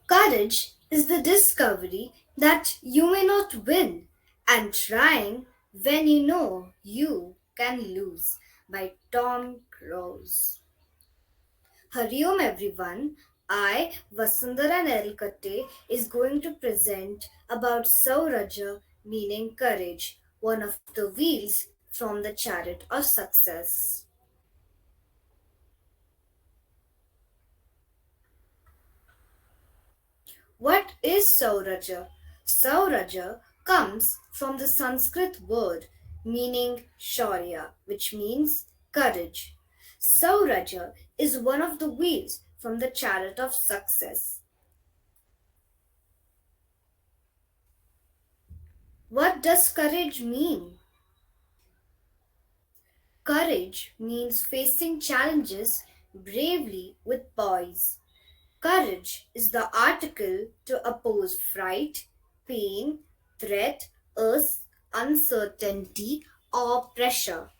Courage is the discovery that you may not win and trying when you know you can lose by Tom Cruise. Hariom everyone. I, Vasundhara Nelkatte, is going to present about Sauraja meaning courage, one of the wheels from the chariot of success. What is Sauraja? Sauraja comes from the Sanskrit word meaning Shaurya, which means courage. Sauraja is one of the wheels from the chariot of success. What does courage mean? Courage means facing challenges bravely with poise. Courage is the article to oppose fright, pain, threat, uncertainty, or pressure.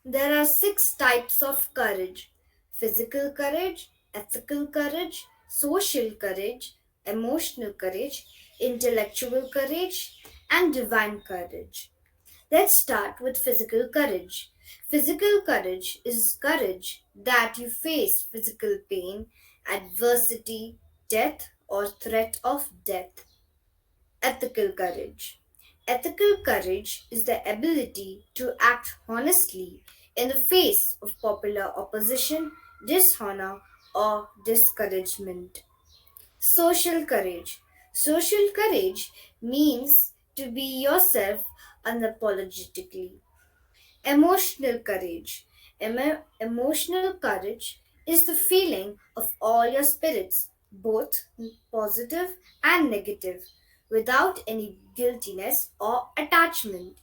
There are six types of courage: physical courage, ethical courage, social courage, emotional courage, intellectual courage, and divine courage. Let's start with physical courage. Physical courage is courage that you face physical pain, adversity, death, or threat of death. Ethical courage. Ethical courage is the ability to act honestly in the face of popular opposition, dishonor, or discouragement. Social courage. Social courage means to be yourself unapologetically. Emotional courage. Emotional courage is the feeling of all your spirits, both positive and negative, without any guiltiness or attachment.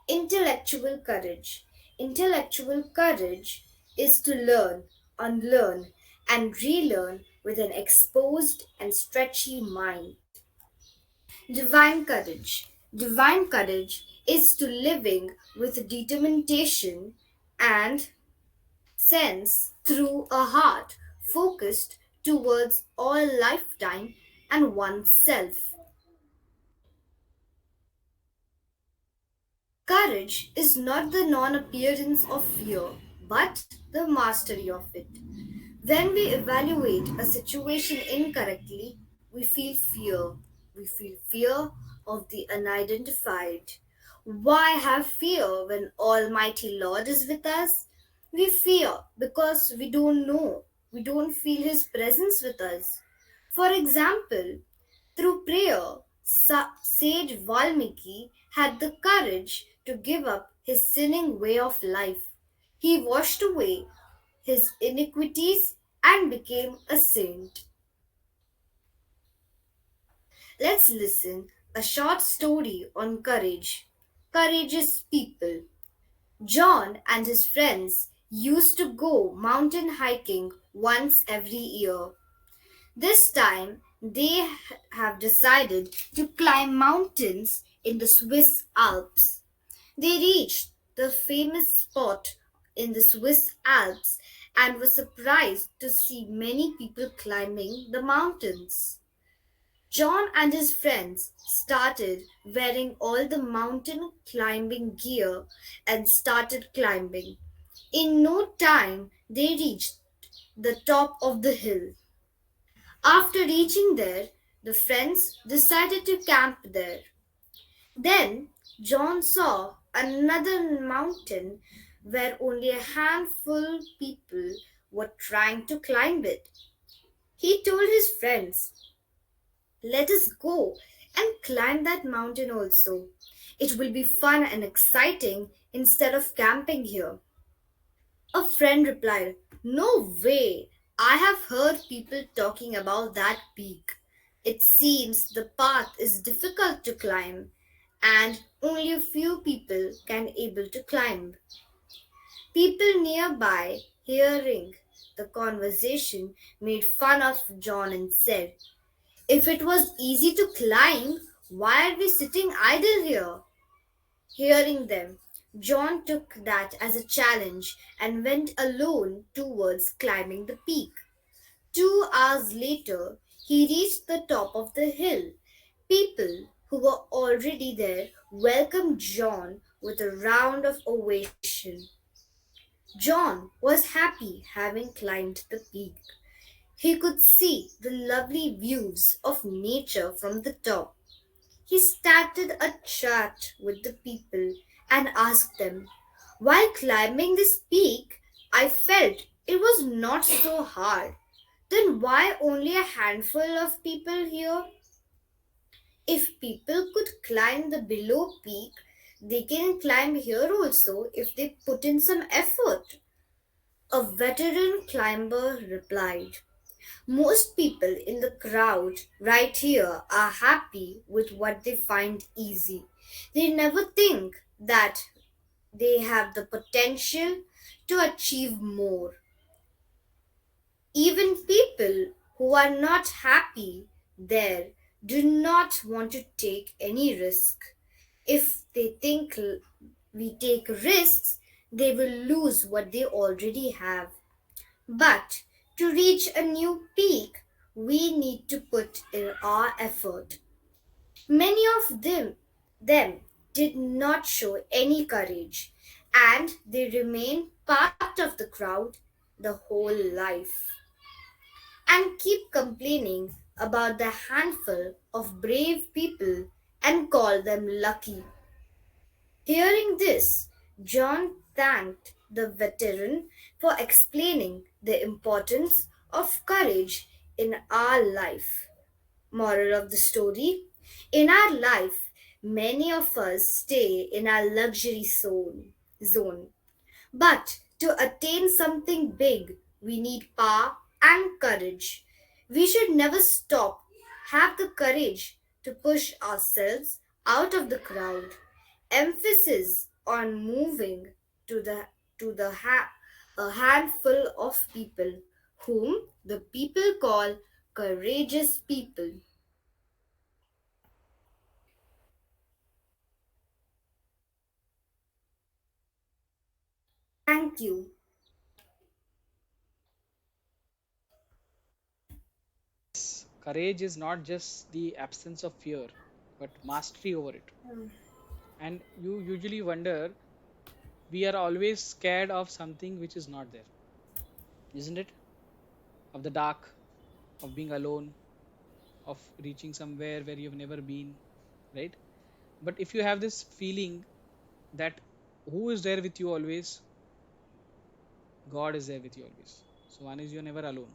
Intellectual courage. Intellectual courage is to learn, unlearn, and relearn with an exposed and stretchy mind. Divine courage. Divine courage is to living with determination and sense through a heart focused towards all lifetime and oneself. Courage is not the non appearance of fear, but the mastery of it. When we evaluate a situation incorrectly, we feel fear. We feel fear of the unidentified. Why have fear when Almighty Lord is with us? We fear because we don't know. We don't feel His presence with us. For example, through prayer, Sage Valmiki had the courage to give up his sinning way of life. He washed away his iniquities and became a saint. Let's listen a short story on courage. Courageous people. John and his friends used to go mountain hiking once every year. This time they have decided to climb mountains in the Swiss Alps. They reached the famous spot in the Swiss Alps and were surprised to see many people climbing the mountains. John and his friends started wearing all the mountain climbing gear and started climbing. In no time, they reached the top of the hill. After reaching there, the friends decided to camp there. Then John saw another mountain where only a handful people were trying to climb it. He told his friends, "Let us go and climb that mountain also. It will be fun and exciting instead of camping here." A friend replied, "No way! I have heard people talking about that peak. It seems the path is difficult to climb and only a few people can able to climb." People nearby hearing the conversation made fun of John and said, "If it was easy to climb, why are we sitting idle here?" Hearing them, John took that as a challenge and went alone towards climbing the peak. 2 hours later, he reached the top of the hill. People who were already there welcomed John with a round of ovation. John was happy having climbed the peak. He could see the lovely views of nature from the top. He started a chat with the people and asked them, "While climbing this peak, I felt it was not so hard. Then why only a handful of people here? If people could climb the below peak, they can climb here also if they put in some effort." A veteran climber replied, "Most people in the crowd right here are happy with what they find easy. They never think that they have the potential to achieve more. Even people who are not happy there do not want to take any risk. If they think we take risks, they will lose what they already have. But to reach a new peak, we need to put in our effort." Many of them did not show any courage, and they remained part of the crowd the whole life and keep complaining about the handful of brave people and call them lucky. Hearing this, John thanked the veteran for explaining the importance of courage in our life. Moral of the story: in our life, many of us stay in our luxury zone. But to attain something big, we need power and courage. We should never stop. Have the courage to push ourselves out of the crowd. Emphasis on moving to the a handful of people whom the people call courageous people. Thank you. Courage is not just the absence of fear, but mastery over it. And you usually wonder, we are always scared of something which is not there, isn't it? Of the dark, of being alone, of reaching somewhere where you've never been, right? But if you have this feeling that who is there with you always, God is there with you always. So, one is you're never alone.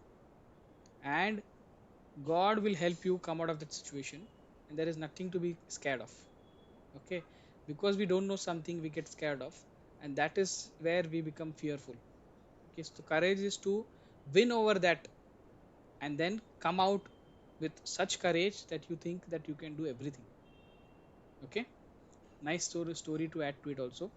And God will help you come out of that situation. And there is nothing to be scared of. Okay, because we don't know something, we get scared of, and that is where we become fearful. Okay, so courage is to win over that and then come out with such courage that you think that you can do everything. Okay, nice story to add to it also.